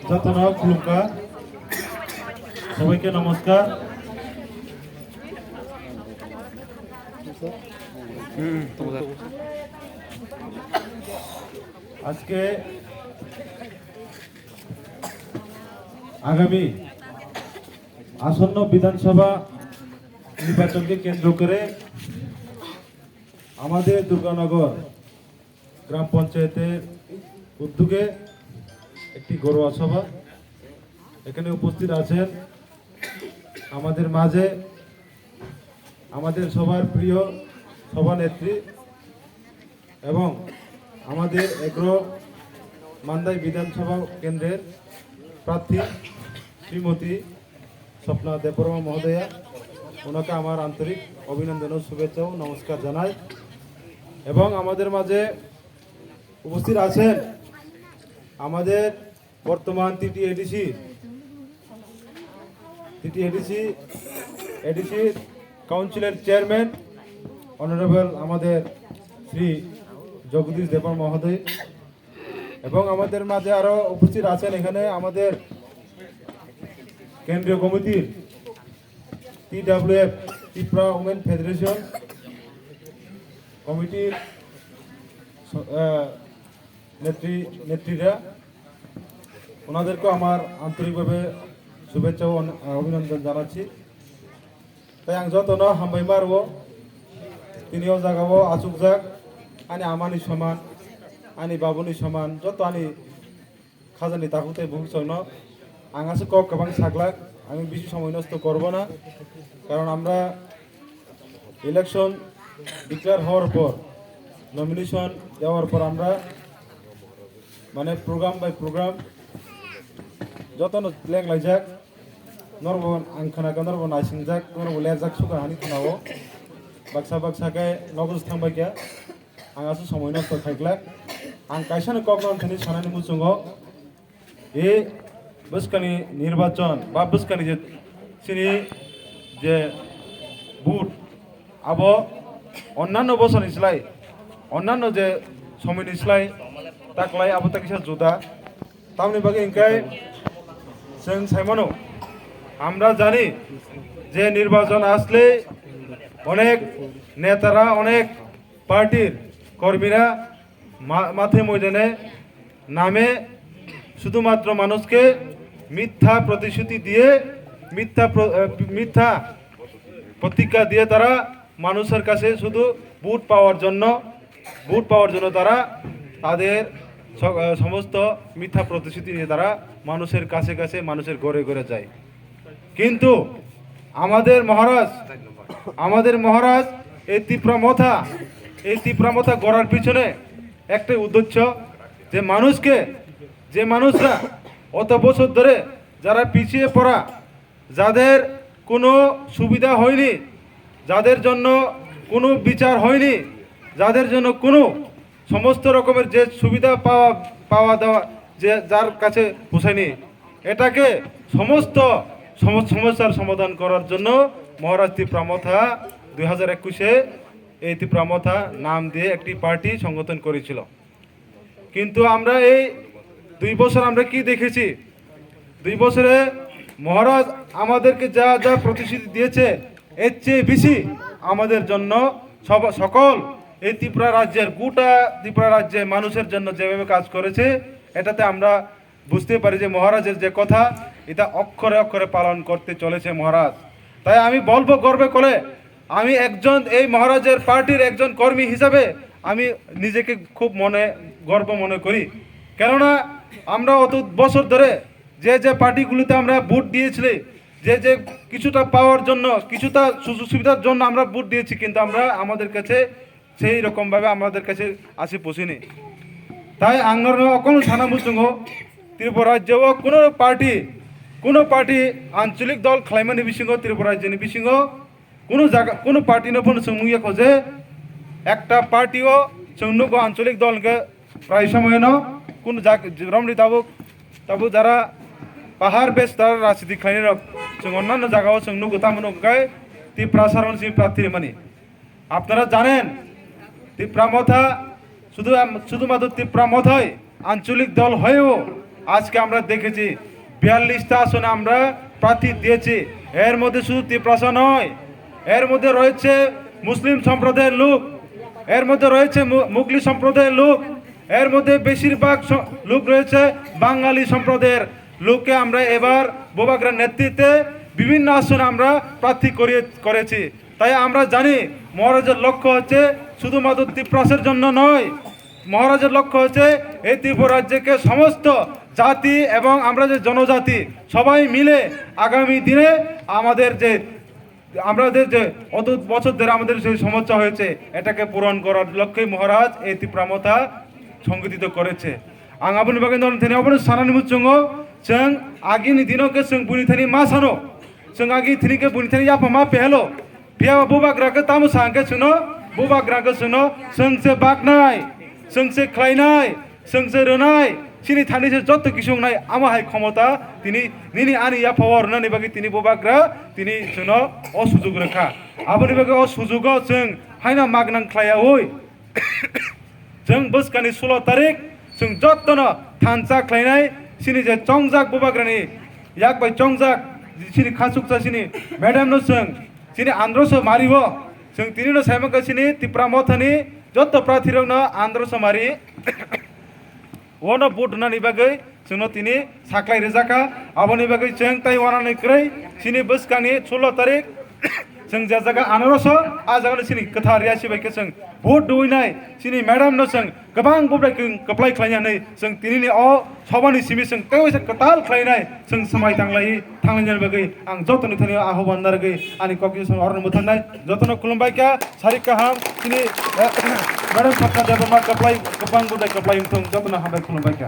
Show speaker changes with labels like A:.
A: যতনা খুলুমকা সবাইকে নমস্কার। আজকে আগামী আসন্ন বিধানসভা নির্বাচনকে কেন্দ্র করে আমাদের দুর্গানগর গ্রাম পঞ্চায়েতের উদ্যোগে একটি ঘরোয়া সভা, এখানে উপস্থিত আছেন আমাদের মাঝে আমাদের সবার প্রিয় সভানেত্রী এবং আমাদের এগ্রো মান্দাই বিধানসভা কেন্দ্রের প্রার্থী শ্রীমতী স্বপ্না দেববর্মা মহোদয়া। ওনাকে আমার আন্তরিক অভিনন্দন ও শুভেচ্ছা ও নমস্কার জানাই। এবং আমাদের মাঝে উপস্থিত আছেন আমাদের বর্তমান এডিসি কাউন্সিলের চেয়ারম্যান অনারেবল আমাদের শ্রী জগদীশ দেববর্মা মহোদয়। এবং আমাদের মাঝে আরো উপস্থিত আছেন এখানে আমাদের কেন্দ্রীয় কমিটির TWF ত্রিপুরা উমেন ফেডারেশন কমিটির নেত্রীরা, ওনাদেরকেও আমার আন্তরিকভাবে শুভেচ্ছা ও অভিনন্দন জানাচ্ছি। তাই আं যতন হামবাই মারব তিনিও জাগাবো আচুক যাক আনি আমানি সমান আনি বাবুনি সমান যত আনি খাজানি তাকুতে ভবিষ্যৎ আঙাসে কক গোबां সাগলাক। আমি বেশি সময় নষ্ট করব না, কারণ আমরা ইলেকশন ডিক্লেয়ার হওয়ার পর নমিনেশন দেওয়ার পর আমরা মানে প্রোগ্রাম বাই প্রোগ্রাম যত লেংলাই যাক নরবন आं खोनागोन नरबन आइसिंजाक नरबन लेरजाक सुगा हानि खोनावो बाक्साके नगज थांबाय गया आंहासो समय नस्त खायग्लाक आं कायसानो कगन थनि सानानि मुसुङो ए बसकानि निर्वाचन बा बसकानि जे सिनि जे बुट आबो अन्यान्य बसरनिस्लाय अन्यान्य जे समयनिस्लाय ताकलाय आबो ताकिसा जुदा तामनि बागै इंकाय जों सायमानो আমরা জানি যে নির্বাচন আসলে অনেক নেতারা অনেক পার্টির কর্মীরা মাঠে ময়দানে নামে শুধুমাত্র মানুষকে মিথ্যা প্রতিশ্রুতি দিয়ে মিথ্যা প্রতিজ্ঞা দিয়ে তারা মানুষের কাছে শুধু ভোট পাওয়ার জন্য তারা তাদের সমস্ত মিথ্যা প্রতিশ্রুতি দিয়ে তারা মানুষের কাছে মানুষের ঘরে ঘরে যায়। কিন্তু আমাদের মহারাজ এই ত্রিপুরা মথা গড়ার পিছনে একটাই উদ্দেশ্য, যে মানুষরা অত বছর ধরে যারা পিছিয়ে পড়া, যাদের কোনো সুবিধা হয়নি, যাদের জন্য কোনো বিচার হয়নি, যাদের জন্য কোনো সমস্ত রকমের যে সুবিধা পাওয়া দেওয়া যে যার কাছে পৌঁছায়নি, এটাকে সমস্ত সমস্যার সমাধান করার জন্য মহারাজ ত্রিপুরা মথা 2021-এ এই ত্রিপুরা মথা নাম দিয়ে একটি পার্টি সংগঠন করেছিল। কিন্তু আমরা এই 2 বছর আমরা কি দেখেছি? 2 বছরে মহারাজ আমাদেরকে যা যা প্রতিশ্রুতি দিয়েছে এর চেয়ে বেশি আমাদের জন্য সকল এই গোটা ত্রিপুরা রাজ্যের মানুষের জন্য যেভাবে কাজ করেছে, এটাতে আমরা বুঝতে পারি যে মহারাজের যে কথা এটা অক্ষরে অক্ষরে পালন করতে চলেছে মহারাজ। তাই আমি বলবো গর্বে করে, আমি একজন এই মহারাজের পার্টির একজন কর্মী হিসাবে আমি নিজেকে খুব গর্ব মনে করি। কেননা আমরা অত বছর ধরে যে পার্টিগুলিতে আমরা ভোট দিয়েছিলি, যে কিছুটা পাওয়ার জন্য কিছুটা সুযোগ সুবিধার জন্য আমরা ভোট দিয়েছি, কিন্তু আমরা আমাদের কাছে সেই রকমভাবে আমাদের কাছে আসে পৌঁছিনি। তাই আংনর কোনো থানা মুসুঙ্গ ত্রিপুরা রাজ্যেও কোনো পার্টি আঞ্চলিক দল খালাইমানি বিসিঙ্গ ত্রিপুরা রাজ্যनि বিসিঙ্গ কোনো পার্টি নফোন सोंमुया खोजे একটা পার্টিও सोंनुगो আঞ্চলিক দলকে প্রায় সময় কোন রমনি তাবু যারা পাহাড় বেশ তারা রাজনীতি খাইনি जों অন্যান্য জায়গাও सोंनुगो তামনো গায় ত্রিপুরা সারণসি প্রার্থী মানে আপনারা জানেন ত্রিপুরা মথা শুধুমাত্র ত্রিপুরা মথায় আঞ্চলিক দল হয়েও আজকে আমরা দেখেছি 42টা আসনে আমরা প্রার্থী দিয়েছি। এর মধ্যে শুধু ত্রিপ্রাসা নয়, এর মধ্যে রয়েছে মুসলিম সম্প্রদায়ের লোক, এর মধ্যে রয়েছে মুগলি সম্প্রদায়ের লোক, এর মধ্যে বেশিরভাগ লোক রয়েছে বাঙালি সম্প্রদায়ের লোককে আমরা এবার বুবাগ্রান নেতৃত্বে বিভিন্ন আসনে আমরা প্রার্থী করেছি। তাই আমরা জানি মহারাজের লক্ষ্য হচ্ছে শুধুমাত্র ত্রিপ্রাসের জন্য নয়, মহারাজের লক্ষ্য হচ্ছে এই ত্রিপুরা রাজ্যকে সমস্ত জাতি এবং আমরা যে জনজাতি সবাই মিলে আগামী দিনে আমাদের যে অত বছর ধরে আমাদের যে সমস্যা হয়েছে এটাকে পূরণ করার লক্ষ্যে মহারাজ এই ত্রিপ্রামতা সংগঠিত করেছে। आं आबोनि बागै नोंथांनि आबोनि सानानि मुचुङो जों आगिनि दिनावके जों बुनिथानि मा सानो जों आगि थिनिके बुनिथानि याफा मा पेहलो बिया बुबाग्राखौ तामु सांके सुनो बुबाग्राखौ सुनो जोंसे बागनाय जोंसे ख्लायनाय जोंसे रोनाय सिनि थानिसे जत्त किसुंनाय आमाहाय क्षमता तिनि निनि आनि याफावर होननानै बागै तिनि बुबाग्रा तिनि सुनो असुजुग रेखा आबोनि बागै असुजुगो जों हायना मागनां ख्लायावै जों बोसकानि 16 तारिख जों जत्तनो थानसा ख्लायनाय सिनि जे चंजाक बुबाग्रानि याक बाय चंजाक सिनि खासुकसा सिनि मेडामनो जों सिनि आन्द्रस मारिबो जों तिनिनो सायमाका सिनि टिप्रामथानि जत्त प्रार्थीरनो आन्द्रस मारि वनो भोट होननानै बागै जोंनो तिनि साख्लाय रोजाखा आबोनि बागै जों ताइवानानि ख्रै सिनि बोसकानि 16 तारिख जों जा जागा आनारस आ जागा सिनि KWTHAR YASI बायके जों भोट दुइनाय सिनि मैडम नो जों गोबां कप्लाय खालायनानै जों तिनिनि अ सबानि सिमि जों तेवसे कताल खालायनाय जों समाय थांलायनाय बागै आं जतन थानि आह्वान नारगै आनि ककि जों अरन मुथानाय जतन खुलुमबायका सारि काहाम सिनि मैडम साथा देबमा कप्लाय गोबां कप्लाय जतन हाबाय खुलुमबायका।